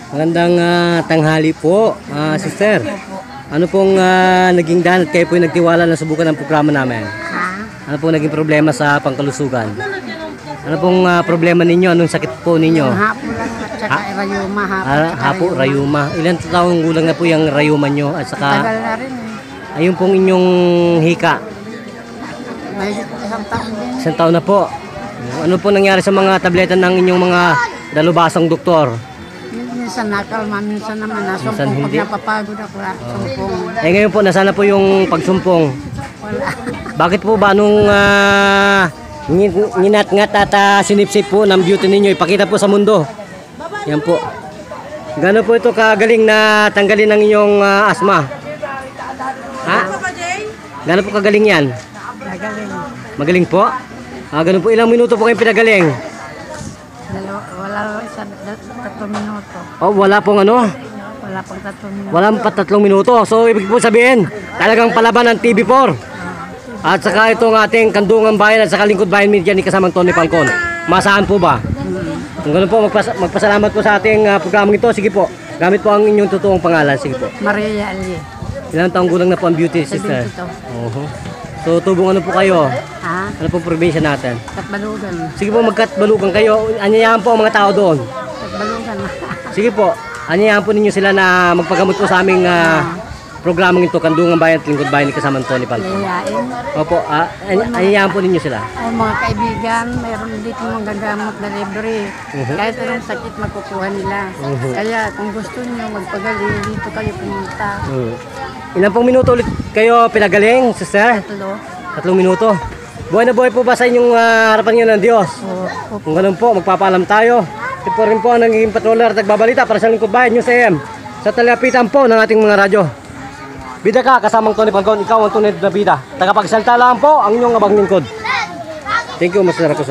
Magandang tanghali po, sister. Ano pong naging daan at kayo po nagtiwala na subukan ng programa namin? Ano pong naging problema sa pangkalusugan? Ano pong problema ninyo? Anong sakit po ninyo? Hapo lang at saka rayuma. Hapo, rayuma. Ilan taong gulang na po yung rayuma nyo? At saka, Tagal na rin eh. ayun pong inyong hika. May isang taon din. Isang taon na po. Ano po nangyari sa mga tableta ng inyong mga dalubasang doktor? Minsan nakalma, minsan naman Minsan nasumpong. hindi. Pag napapagod ako, sumpong. Eh ngayon po, nasana po yung pagsumpong? Wala. Bakit po ba nung nginat-ngat at sinipsip po ng beauty ninyo, ipakita po sa mundo? Yan po. Gano'n po ito kagaling na tanggalin ng inyong asma? Ha? Gano'n po kagaling yan? Nagaling. Magaling po? Gano'n po, ilang minuto po kayong pinagaling? Wala isang 3 minuto. Oh, wala pong ano? Wala pang 3 minuto. Wala pa 3 minuto. So, ibig po sabihin, talagang palaban ng TV4. At saka itong ating Kandungan Bayan at saka Lingkod Bayan Media ni kasamang Tony Falcon. Masaan po ba? Kung gano'n po, magpasalamat po sa ating programang ito. Sige po, gamit po ang inyong totoong pangalan. Sige po. Maria Ali. Ilang taong gulang na po ang beauty sister? 72. So, tubong ano po kayo? Ha? Ano pong probinsya natin? Katbalugan. Sige po, magkatbalugan kayo. Anyayahan po ang mga tao doon. Katbalugan. Sige po, anyayahan po ninyo sila na magpagamot po sa aming programang ito, Kandungan Bayan at Lingkod Bayan ni kasamang Tony Falcon. Layain. Opo, anyayahan po ninyo sila. Ay, mga kaibigan, mayroon dito mga gagamot na libre. Kahit anong sakit makukuha nila. Kaya kung gusto niyo magpagaling, dito kayo pumunta. Ilan pong minuto ulit kayo pinagaling, sister? 3 minuto. Buhay na buhay po ba sa inyong harapan ngayon ng Diyos? Kung ganun po, magpapaalam tayo. Ito po rin po ang naging patroller at nagbabalita para sa Lingkod Bayan, News AM. Sa talapitan po ng ating mga radyo. Bida ka, kasamang Tony Falcon, ikaw ang tunay na bida. Tagapagsalita lang po ang inyong abang lingkod. Thank you, Master Racos.